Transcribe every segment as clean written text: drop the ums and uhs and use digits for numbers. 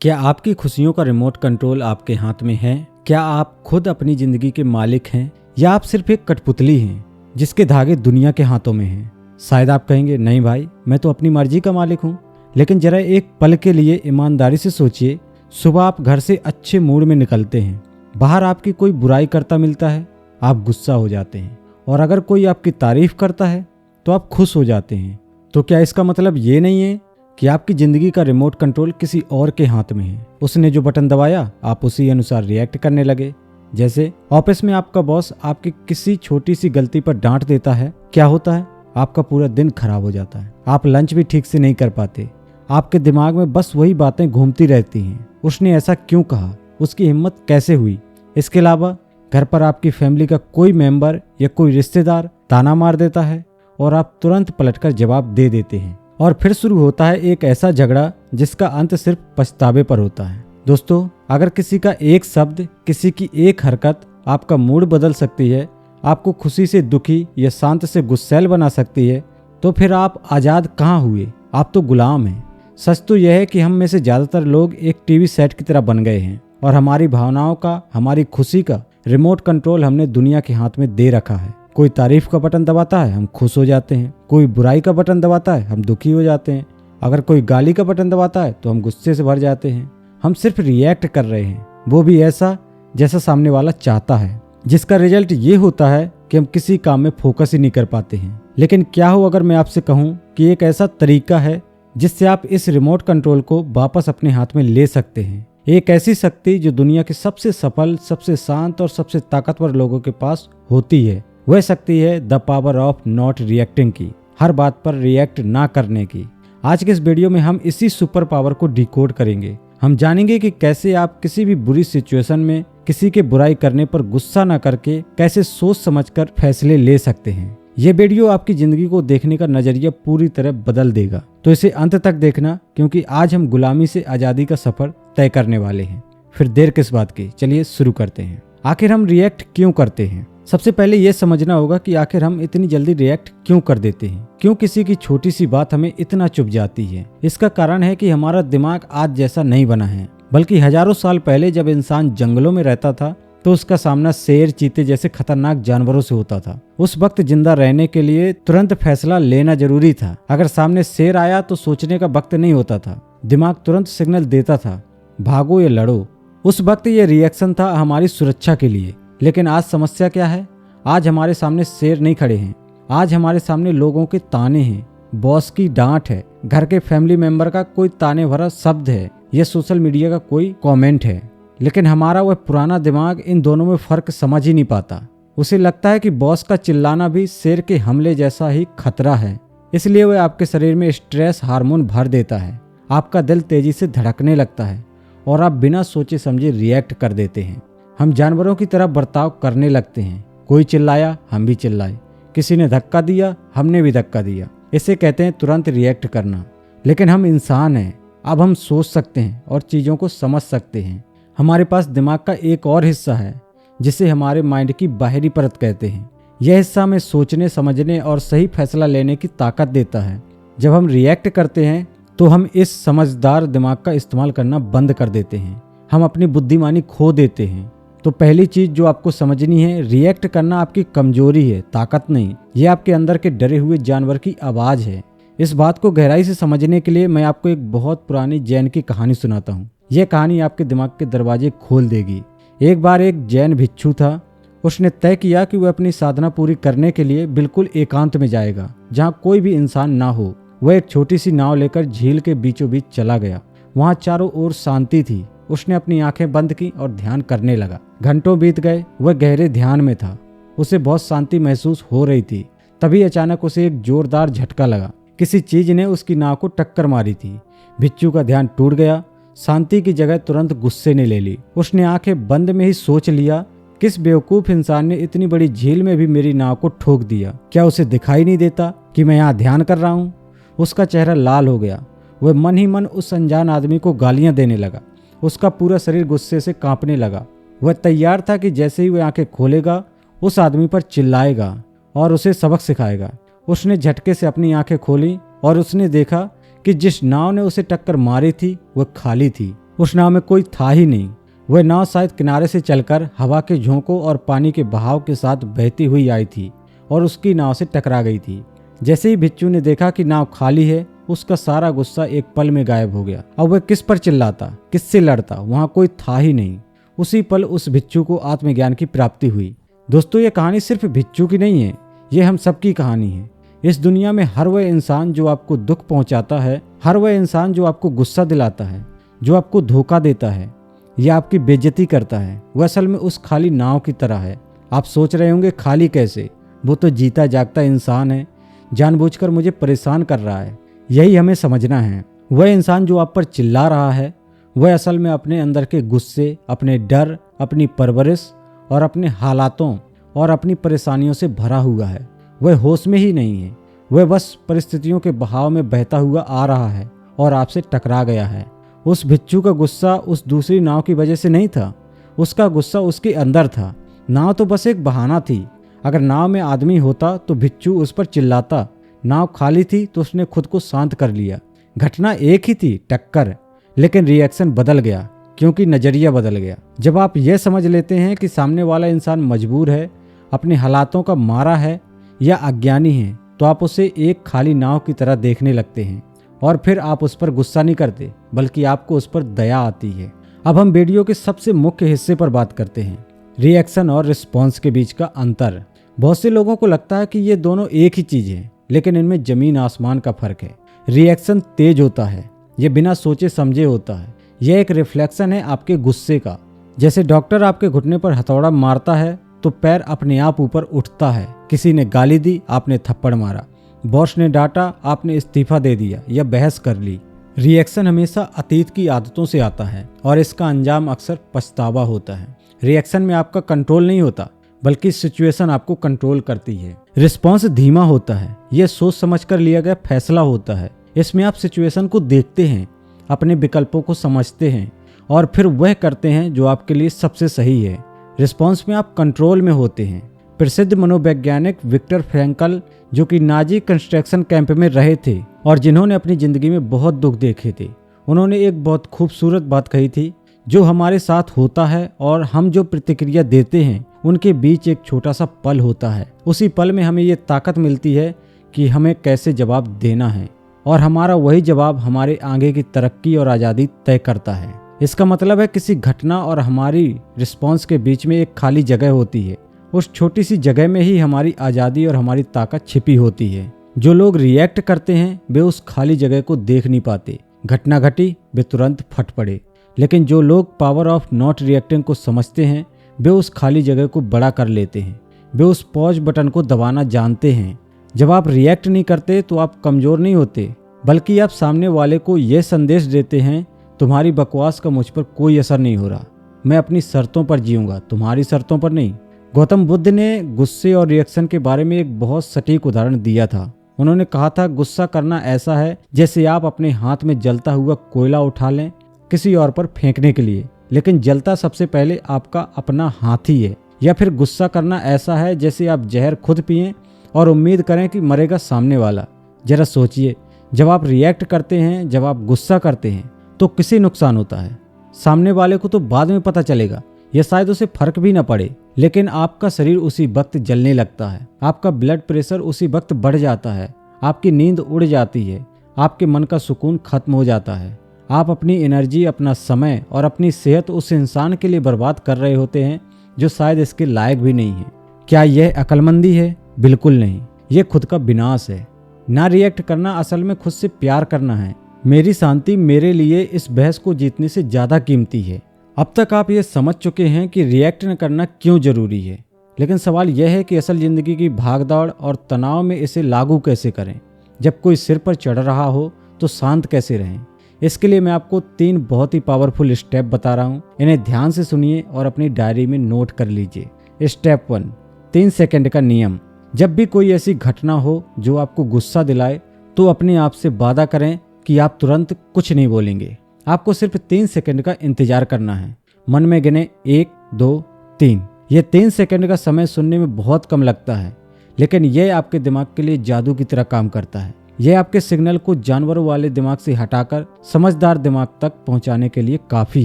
क्या आपकी खुशियों का रिमोट कंट्रोल आपके हाथ में है? क्या आप खुद अपनी जिंदगी के मालिक हैं या आप सिर्फ एक कठपुतली हैं जिसके धागे दुनिया के हाथों में हैं? शायद आप कहेंगे, नहीं भाई, मैं तो अपनी मर्जी का मालिक हूँ। लेकिन जरा एक पल के लिए ईमानदारी से सोचिए। सुबह आप घर से अच्छे मूड में निकलते हैं, बाहर आपकी कोई बुराई करता मिलता है, आप गुस्सा हो जाते हैं, और अगर कोई आपकी तारीफ करता है तो आप खुश हो जाते हैं। तो क्या इसका मतलब ये नहीं है कि आपकी जिंदगी का रिमोट कंट्रोल किसी और के हाथ में है? उसने जो बटन दबाया आप उसी अनुसार रिएक्ट करने लगे। जैसे ऑफिस में आपका बॉस आपकी किसी छोटी सी गलती पर डांट देता है, क्या होता है? आपका पूरा दिन खराब हो जाता है, आप लंच भी ठीक से नहीं कर पाते, आपके दिमाग में बस वही बातें घूमती रहती हैं। उसने ऐसा क्यों कहा, उसकी हिम्मत कैसे हुई? इसके अलावा घर पर आपकी फैमिली का कोई मेंबर या कोई रिश्तेदार ताना मार देता है और आप तुरंत पलटकर जवाब दे देते हैं, और फिर शुरू होता है एक ऐसा झगड़ा जिसका अंत सिर्फ पछतावे पर होता है। दोस्तों, अगर किसी का एक शब्द, किसी की एक हरकत आपका मूड बदल सकती है, आपको खुशी से दुखी या शांत से गुस्सैल बना सकती है, तो फिर आप आज़ाद कहाँ हुए? आप तो गुलाम हैं। सच तो यह है कि हम में से ज़्यादातर लोग एक टीवी सेट की तरह बन गए हैं और हमारी भावनाओं का, हमारी खुशी का रिमोट कंट्रोल हमने दुनिया के हाथ में दे रखा है। कोई तारीफ का बटन दबाता है, हम खुश हो जाते हैं। कोई बुराई का बटन दबाता है, हम दुखी हो जाते हैं। अगर कोई गाली का बटन दबाता है तो हम गुस्से से भर जाते हैं। हम सिर्फ रिएक्ट कर रहे हैं, वो भी ऐसा जैसा सामने वाला चाहता है, जिसका रिजल्ट ये होता है कि हम किसी काम में फोकस ही नहीं कर पाते हैं। लेकिन क्या हो अगर मैं आपसे कहूँ कि एक ऐसा तरीका है जिससे आप इस रिमोट कंट्रोल को वापस अपने हाथ में ले सकते हैं। एक ऐसी शक्ति जो दुनिया के सबसे सफल, सबसे शांत और सबसे ताकतवर लोगों के पास होती है। वह शक्ति है the power of not reacting की, हर बात पर रिएक्ट ना करने की। आज के इस वीडियो में हम इसी सुपर पावर को डिकोड करेंगे। हम जानेंगे कि कैसे आप किसी भी बुरी सिचुएशन में किसी के बुराई करने पर गुस्सा ना करके कैसे सोच समझकर फैसले ले सकते हैं। ये वीडियो आपकी जिंदगी को देखने का नजरिया पूरी तरह बदल देगा, तो इसे अंत तक देखना, क्योंकि आज हम गुलामी से आजादी का सफर तय करने वाले हैं। फिर देर किस बात की, चलिए शुरू करते हैं। आखिर हम रिएक्ट क्यों करते हैं? सबसे पहले यह समझना होगा कि आखिर हम इतनी जल्दी रिएक्ट क्यों कर देते हैं। क्यों किसी की छोटी सी बात हमें इतना चुभ जाती है? इसका कारण है कि हमारा दिमाग आज जैसा नहीं बना है, बल्कि हजारों साल पहले जब इंसान जंगलों में रहता था तो उसका सामना शेर, चीते जैसे खतरनाक जानवरों से होता था। उस वक्त जिंदा रहने के लिए तुरंत फैसला लेना जरूरी था। अगर सामने शेर आया तो सोचने का वक्त नहीं होता था, दिमाग तुरंत सिग्नल देता था, भागो या लड़ो। उस वक्त ये रिएक्शन था हमारी सुरक्षा के लिए। लेकिन आज समस्या क्या है? आज हमारे सामने शेर नहीं खड़े हैं, आज हमारे सामने लोगों के ताने हैं, बॉस की डांट है, घर के फैमिली मेंबर का कोई ताने भरा शब्द है, या सोशल मीडिया का कोई कमेंट है। लेकिन हमारा वह पुराना दिमाग इन दोनों में फर्क समझ ही नहीं पाता। उसे लगता है कि बॉस का चिल्लाना भी शेर के हमले जैसा ही खतरा है, इसलिए वह आपके शरीर में स्ट्रेस हार्मोन भर देता है, आपका दिल तेजी से धड़कने लगता है और आप बिना सोचे समझे रिएक्ट कर देते हैं। हम जानवरों की तरह बर्ताव करने लगते हैं। कोई चिल्लाया, हम भी चिल्लाए, किसी ने धक्का दिया, हमने भी धक्का दिया। इसे कहते हैं तुरंत रिएक्ट करना। लेकिन हम इंसान हैं, अब हम सोच सकते हैं और चीज़ों को समझ सकते हैं। हमारे पास दिमाग का एक और हिस्सा है जिसे हमारे माइंड की बाहरी परत कहते हैं। यह हिस्सा हमें सोचने, समझने और सही फैसला लेने की ताकत देता है। जब हम रिएक्ट करते हैं तो हम इस समझदार दिमाग का इस्तेमाल करना बंद कर देते हैं, हम अपनी बुद्धिमानी खो देते हैं। तो पहली चीज जो आपको समझनी है, रिएक्ट करना आपकी कमजोरी है, ताकत नहीं। यह आपके अंदर के डरे हुए जानवर की आवाज है। इस बात को गहराई से समझने के लिए मैं आपको एक बहुत पुरानी जैन की कहानी सुनाता हूँ। यह कहानी आपके दिमाग के दरवाजे खोल देगी। एक बार एक जैन भिक्षु था। उसने तय किया कि वह अपनी साधना पूरी करने के लिए बिल्कुल एकांत में जाएगा, जहाँ कोई भी इंसान ना हो। वह एक छोटी सी नाव लेकर झील के बीचों बीच चला गया। वहाँ चारों ओर शांति थी। उसने अपनी आंखें बंद की और ध्यान करने लगा। घंटों बीत गए, वह गहरे ध्यान में था। उसे बहुत शांति महसूस हो रही थी। तभी अचानक उसे एक जोरदार झटका लगा। किसी चीज ने उसकी नाव को टक्कर मारी थी। भिक्षु का ध्यान टूट गया। शांति की जगह तुरंत गुस्से ने ले ली। उसने आंखें बंद में ही सोच लिया, किस बेवकूफ इंसान ने इतनी बड़ी झील में भी मेरी नाव को ठोक दिया? क्या उसे दिखाई नहीं देता कि मैं यहाँ ध्यान कर रहा हूँ? उसका चेहरा लाल हो गया। वह मन ही मन उस अनजान आदमी को गालियां देने लगा। उसका पूरा शरीर गुस्से से कांपने लगा। वह तैयार था कि जैसे ही वह आंखें खोलेगा उस आदमी पर चिल्लाएगा और उसे सबक सिखाएगा। उसने झटके से अपनी आंखें खोली और उसने देखा कि जिस नाव ने उसे टक्कर मारी थी वह खाली थी। उस नाव में कोई था ही नहीं। वह नाव शायद किनारे से चलकर हवा के झोंकों और पानी के बहाव के साथ बहती हुई आई थी और उसकी नाव से टकरा गई थी। जैसे ही भिच्चू ने देखा कि नाव खाली है, उसका सारा गुस्सा एक पल में गायब हो गया। अब वह किस पर चिल्लाता, किससे लड़ता, वहां कोई था ही नहीं। उसी पल उस भिच्चू को आत्मज्ञान की प्राप्ति हुई। दोस्तों, ये कहानी सिर्फ भिच्चू की नहीं है, ये हम सबकी कहानी है। इस दुनिया में हर वह इंसान जो आपको दुख पहुंचाता है, हर वह इंसान जो आपको गुस्सा दिलाता है, जो आपको धोखा देता है या आपकी बेइज्जती करता है, वह असल में उस खाली नाव की तरह है। आप सोच रहे होंगे खाली कैसे, वो तो जीता जागता इंसान है, जानबूझकर मुझे परेशान कर रहा है। यही हमें समझना है। वह इंसान जो आप पर चिल्ला रहा है, वह असल में अपने अंदर के गुस्से, अपने डर, अपनी परवरिश और अपने हालातों और अपनी परेशानियों से भरा हुआ है। वह होश में ही नहीं है। वह बस परिस्थितियों के बहाव में बहता हुआ आ रहा है और आपसे टकरा गया है। उस भिच्चू का गुस्सा उस दूसरी नाव की वजह से नहीं था, उसका गुस्सा उसके अंदर था। नाव तो बस एक बहाना थी। अगर नाव में आदमी होता तो भिच्चू उस पर चिल्लाता। नाव खाली थी तो उसने खुद को शांत कर लिया। घटना एक ही थी, टक्कर, लेकिन रिएक्शन बदल गया क्योंकि नजरिया बदल गया। जब आप यह समझ लेते हैं कि सामने वाला इंसान मजबूर है, अपने हालातों का मारा है या अज्ञानी है, तो आप उसे एक खाली नाव की तरह देखने लगते हैं और फिर आप उस पर गुस्सा नहीं करते, बल्कि आपको उस पर दया आती है। अब हम वीडियो के सबसे मुख्य हिस्से पर बात करते हैं, रिएक्शन और रिस्पॉन्स के बीच का अंतर। बहुत से लोगों को लगता है कि ये दोनों एक ही चीज है, लेकिन इनमें जमीन आसमान का फर्क है। रिएक्शन तेज होता है, ये बिना सोचे समझे होता है। यह एक रिफ्लेक्शन है आपके गुस्से का। जैसे डॉक्टर आपके घुटने पर हथौड़ा मारता है तो पैर अपने आप ऊपर उठता है। किसी ने गाली दी, आपने थप्पड़ मारा। बॉस ने डांटा, आपने इस्तीफा दे दिया या बहस कर ली। रिएक्शन हमेशा अतीत की आदतों से आता है और इसका अंजाम अक्सर पछतावा होता है। रिएक्शन में आपका कंट्रोल नहीं होता, बल्कि सिचुएशन आपको कंट्रोल करती है। रिस्पॉन्स धीमा होता है, यह सोच समझ कर लिया गया फैसला होता है। इसमें आप सिचुएशन को देखते हैं, अपने विकल्पों को समझते हैं और फिर वह करते हैं जो आपके लिए सबसे सही है। रिस्पॉन्स में आप कंट्रोल में होते हैं। प्रसिद्ध मनोवैज्ञानिक विक्टर फ्रैंकल, जो कि नाजी कंस्ट्रक्शन कैंप में रहे थे और जिन्होंने अपनी जिंदगी में बहुत दुख देखे थे, उन्होंने एक बहुत खूबसूरत बात कही थी, जो हमारे साथ होता है और हम जो प्रतिक्रिया देते हैं उनके बीच एक छोटा सा पल होता है। उसी पल में हमें ये ताकत मिलती है कि हमें कैसे जवाब देना है और हमारा वही जवाब हमारे आगे की तरक्की और आज़ादी तय करता है। इसका मतलब है किसी घटना और हमारी रिस्पॉन्स के बीच में एक खाली जगह होती है। उस छोटी सी जगह में ही हमारी आज़ादी और हमारी ताकत छिपी होती है। जो लोग रिएक्ट करते हैं वे उस खाली जगह को देख नहीं पाते। घटना घटी, वे तुरंत फट पड़े। लेकिन जो लोग पावर ऑफ नॉट रिएक्टिंग को समझते हैं वे उस खाली जगह को बड़ा कर लेते हैं। वे उस पॉज बटन को दबाना जानते हैं। जब आप रिएक्ट नहीं करते तो आप कमज़ोर नहीं होते, बल्कि आप सामने वाले को यह संदेश देते हैं, तुम्हारी बकवास का मुझ पर कोई असर नहीं हो रहा, मैं अपनी शर्तों पर जीऊंगा, तुम्हारी शर्तों पर नहीं। गौतम बुद्ध ने गुस्से और रिएक्शन के बारे में एक बहुत सटीक उदाहरण दिया था। उन्होंने कहा था, गुस्सा करना ऐसा है जैसे आप अपने हाथ में जलता हुआ कोयला उठा लें किसी और पर फेंकने के लिए, लेकिन जलता सबसे पहले आपका अपना हाथ ही है। या फिर गुस्सा करना ऐसा है जैसे आप जहर खुद पिएं और उम्मीद करें कि मरेगा सामने वाला। जरा सोचिए, जब आप रिएक्ट करते हैं, जब आप गुस्सा करते हैं तो किसी नुकसान होता है। सामने वाले को तो बाद में पता चलेगा या शायद उसे फर्क भी ना पड़े, लेकिन आपका शरीर उसी वक्त जलने लगता है, आपका ब्लड प्रेशर उसी वक्त बढ़ जाता है, आपकी नींद उड़ जाती है, आपके मन का सुकून खत्म हो जाता है। आप अपनी एनर्जी, अपना समय और अपनी सेहत उस इंसान के लिए बर्बाद कर रहे होते हैं जो शायद इसके लायक भी नहीं है। क्या यह अक्लमंदी है? बिल्कुल नहीं, यह खुद का विनाश है। ना रिएक्ट करना असल में खुद से प्यार करना है। मेरी शांति मेरे लिए इस बहस को जीतने से ज्यादा कीमती है। अब तक आप ये समझ चुके हैं कि रिएक्ट न करना क्यों जरूरी है, लेकिन सवाल यह है कि असल जिंदगी की भागदौड़ और तनाव में इसे लागू कैसे करें। जब कोई सिर पर चढ़ रहा हो तो शांत कैसे रहें। इसके लिए मैं आपको 3 बहुत ही पावरफुल स्टेप बता रहा हूँ। इन्हें ध्यान से सुनिए और अपनी डायरी में नोट कर लीजिए। स्टेप 1, 3 सेकंड का नियम। जब भी कोई ऐसी घटना हो जो आपको गुस्सा दिलाए तो अपने आप से वादा करें कि आप तुरंत कुछ नहीं बोलेंगे। आपको सिर्फ 3 सेकंड का इंतजार करना है। मन में गिने 1, 2, 3। ये 3 सेकंड का समय सुनने में बहुत कम लगता है, लेकिन यह आपके दिमाग के लिए जादू की तरह काम करता है। यह आपके सिग्नल को जानवरों वाले दिमाग से हटाकर समझदार दिमाग तक पहुंचाने के लिए काफी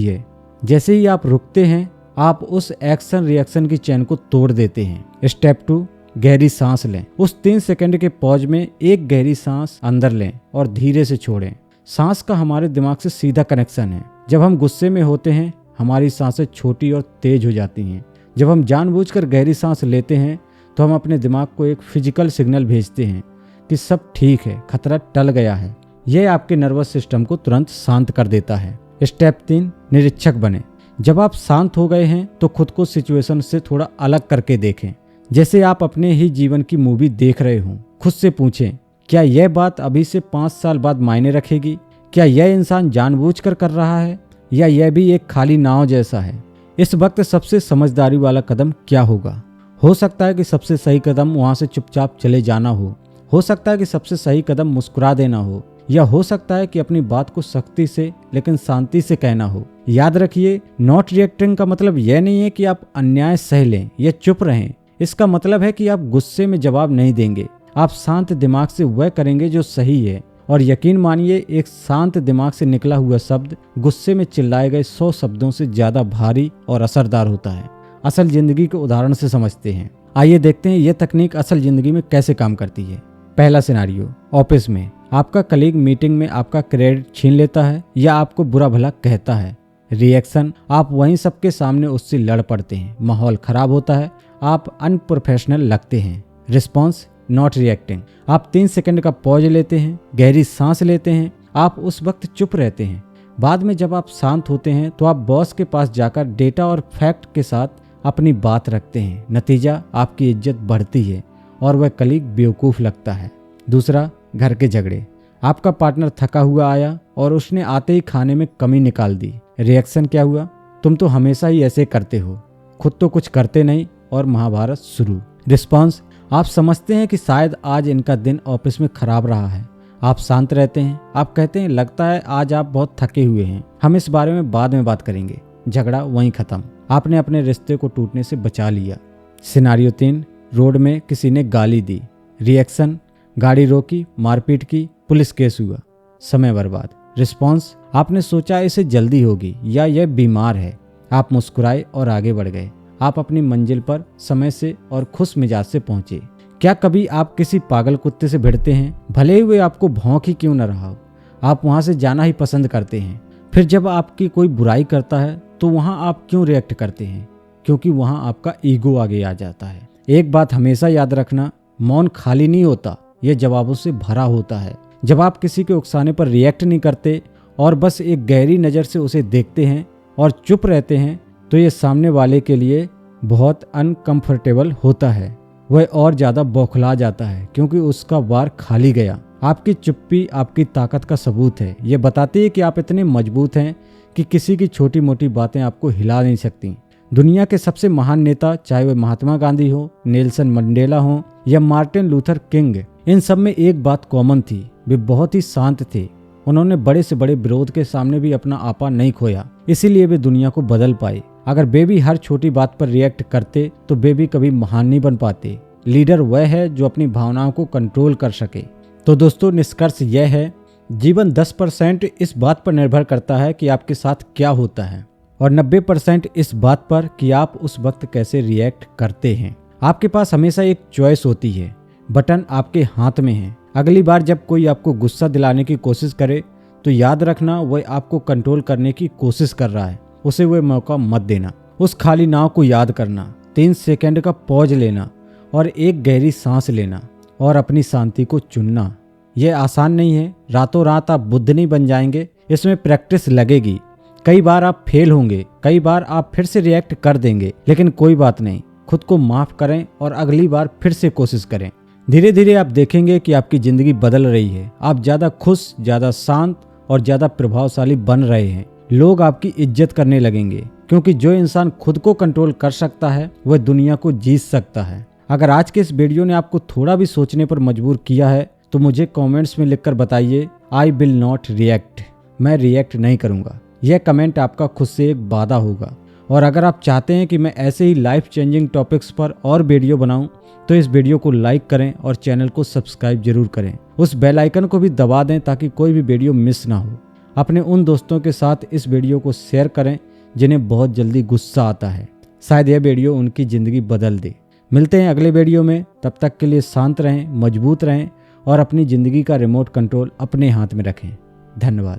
है। जैसे ही आप रुकते हैं, आप उस एक्शन रिएक्शन की चेन को तोड़ देते हैं। स्टेप 2, गहरी सांस लें। उस 3 सेकंड के पॉज में एक गहरी सांस अंदर लें और धीरे से छोड़ें। सांस का हमारे दिमाग से सीधा कनेक्शन है। जब हम गुस्से में होते हैं, हमारी सांसें छोटी और तेज हो जाती हैं। जब हम जानबूझकर गहरी सांस लेते हैं तो हम अपने दिमाग को एक फिजिकल सिग्नल भेजते हैं कि सब ठीक है, खतरा टल गया है। यह आपके नर्वस सिस्टम को तुरंत शांत कर देता है। स्टेप 3, निरीक्षक बने। जब आप शांत हो गए हैं तो खुद को सिचुएशन से थोड़ा अलग करके देखें, जैसे आप अपने ही जीवन की मूवी देख रहे हों। खुद से पूछें, क्या यह बात अभी से 5 साल बाद मायने रखेगी? क्या यह इंसान जानबूझकर कर रहा है या यह भी एक खाली नाव जैसा है? इस वक्त सबसे समझदारी वाला कदम क्या होगा? हो सकता है कि सबसे सही कदम वहां से चुपचाप चले जाना हो सकता है कि सबसे सही कदम मुस्कुरा देना हो, या हो सकता है कि अपनी बात को सख्ती से लेकिन शांति से कहना हो। याद रखिए, नॉट रिएक्टिंग का मतलब यह नहीं है कि आप अन्याय सह लें या चुप रहें। इसका मतलब है कि आप गुस्से में जवाब नहीं देंगे। आप शांत दिमाग से वह करेंगे जो सही है। और यकीन मानिए, एक शांत दिमाग से निकला हुआ शब्द गुस्से में चिल्लाए गए 100 शब्दों से ज्यादा भारी और असरदार होता है। असल जिंदगी के उदाहरण से समझते हैं। आइए देखते हैं यह तकनीक असल जिंदगी में कैसे काम करती है। पहला सिनेरियो, ऑफिस में आपका कलीग मीटिंग में आपका क्रेडिट छीन लेता है या आपको बुरा भला कहता है। रिएक्शन, आप वहीं सबके सामने उससे लड़ पड़ते हैं। माहौल खराब होता है, आप अनप्रोफेशनल लगते हैं। रिस्पॉन्स, नॉट रिएक्टिंग, आप 3 सेकंड का पॉज लेते हैं, गहरी सांस लेते हैं, आप उस वक्त चुप रहते हैं। बाद में जब आप शांत होते हैं तो आप बॉस के पास जाकर डेटा और फैक्ट के साथ अपनी बात रखते हैं। नतीजा, आपकी इज्जत बढ़ती है और वह कलीग बेवकूफ़ लगता है। दूसरा, घर के झगड़े। आपका पार्टनर थका हुआ आया और उसने आते ही खाने में कमी निकाल दी। रिएक्शन क्या हुआ? तुम तो हमेशा ही ऐसे करते हो, खुद तो कुछ करते नहीं, और महाभारत शुरू। रिस्पॉन्स, आप समझते हैं कि शायद आज इनका दिन ऑफिस में खराब रहा है। आप शांत रहते हैं। आप कहते हैं, लगता है आज आप बहुत थके हुए हैं, हम इस बारे में बाद में बात करेंगे। झगड़ा वहीं खत्म। आपने अपने रिश्ते को टूटने से बचा लिया। सिनारियो 3, रोड में किसी ने गाली दी। रिएक्शन, गाड़ी रोकी, मारपीट की, पुलिस केस हुआ, समय बर्बाद। रिस्पॉन्स, आपने सोचा इसे जल्दी होगी या यह बीमार है। आप मुस्कुराए और आगे बढ़ गए। आप अपनी मंजिल पर समय से और खुश मिजाज से पहुंचे। क्या कभी आप किसी पागल कुत्ते से भिड़ते हैं? भले हुए आपको भौंक ही क्यों न रहा हो, आप वहां से जाना ही पसंद करते हैं। फिर जब आपकी कोई बुराई करता है तो वहां आप क्यों रिएक्ट करते हैं? क्योंकि वहां आपका ईगो आगे आ जाता है। एक बात हमेशा याद रखना, मौन खाली नहीं होता, यह जवाबों से भरा होता है। जब आप किसी के उकसाने पर रिएक्ट नहीं करते और बस एक गहरी नज़र से उसे देखते हैं और चुप रहते हैं, तो ये सामने वाले के लिए बहुत अनकंफर्टेबल होता है। वह और ज़्यादा बौखला जाता है क्योंकि उसका वार खाली गया। आपकी चुप्पी आपकी ताकत का सबूत है। ये बताती है कि आप इतने मजबूत हैं कि किसी की छोटी मोटी बातें आपको हिला नहीं सकती। दुनिया के सबसे महान नेता, चाहे वह महात्मा गांधी हो, नेल्सन मंडेला हो या मार्टिन लूथर किंग, इन सब में एक बात कॉमन थी, वे बहुत ही शांत थे। उन्होंने बड़े से बड़े विरोध के सामने भी अपना आपा नहीं खोया, इसीलिए वे दुनिया को बदल पाए। अगर बेबी हर छोटी बात पर रिएक्ट करते तो बेबी कभी महान नहीं बन पाते। लीडर वह है जो अपनी भावनाओं को कंट्रोल कर सके। तो दोस्तों, निष्कर्ष यह है, जीवन 10% इस बात पर निर्भर करता है कि आपके साथ क्या होता है और 90% इस बात पर कि आप उस वक्त कैसे रिएक्ट करते हैं। आपके पास हमेशा एक चॉइस होती है, बटन आपके हाथ में है। अगली बार जब कोई आपको गुस्सा दिलाने की कोशिश करे तो याद रखना, वह आपको कंट्रोल करने की कोशिश कर रहा है। उसे वह मौका मत देना। उस खाली नाव को याद करना, 3 सेकंड का पॉज लेना और एक गहरी सांस लेना और अपनी शांति को चुनना। यह आसान नहीं है। रातों रात आप बुद्ध नहीं बन जाएंगे, इसमें प्रैक्टिस लगेगी। कई बार आप फेल होंगे, कई बार आप फिर से रिएक्ट कर देंगे, लेकिन कोई बात नहीं, खुद को माफ करें और अगली बार फिर से कोशिश करें। धीरे धीरे आप देखेंगे कि आपकी जिंदगी बदल रही है। आप ज्यादा खुश, ज्यादा शांत और ज्यादा प्रभावशाली बन रहे हैं। लोग आपकी इज्जत करने लगेंगे, क्योंकि जो इंसान खुद को कंट्रोल कर सकता है वह दुनिया को जीत सकता है। अगर आज के इस वीडियो ने आपको थोड़ा भी सोचने पर मजबूर किया है तो मुझे कमेंट्स में लिखकर बताइए, आई विल नॉट रिएक्ट, मैं रिएक्ट नहीं करूंगा। यह कमेंट आपका खुद से एक वादा होगा और अगर आप चाहते हैं कि मैं ऐसे ही लाइफ चेंजिंग टॉपिक्स पर और वीडियो बनाऊं तो इस वीडियो को लाइक करें और चैनल को सब्सक्राइब जरूर करें। उस बेल आइकन को भी दबा दें ताकि कोई भी वीडियो मिस ना हो। अपने उन दोस्तों के साथ इस वीडियो को शेयर करें जिन्हें बहुत जल्दी गुस्सा आता है। शायद यह वीडियो उनकी ज़िंदगी बदल दे। मिलते हैं अगले वीडियो में। तब तक के लिए शांत रहें, मजबूत रहें और अपनी ज़िंदगी का रिमोट कंट्रोल अपने हाथ में रखें। धन्यवाद।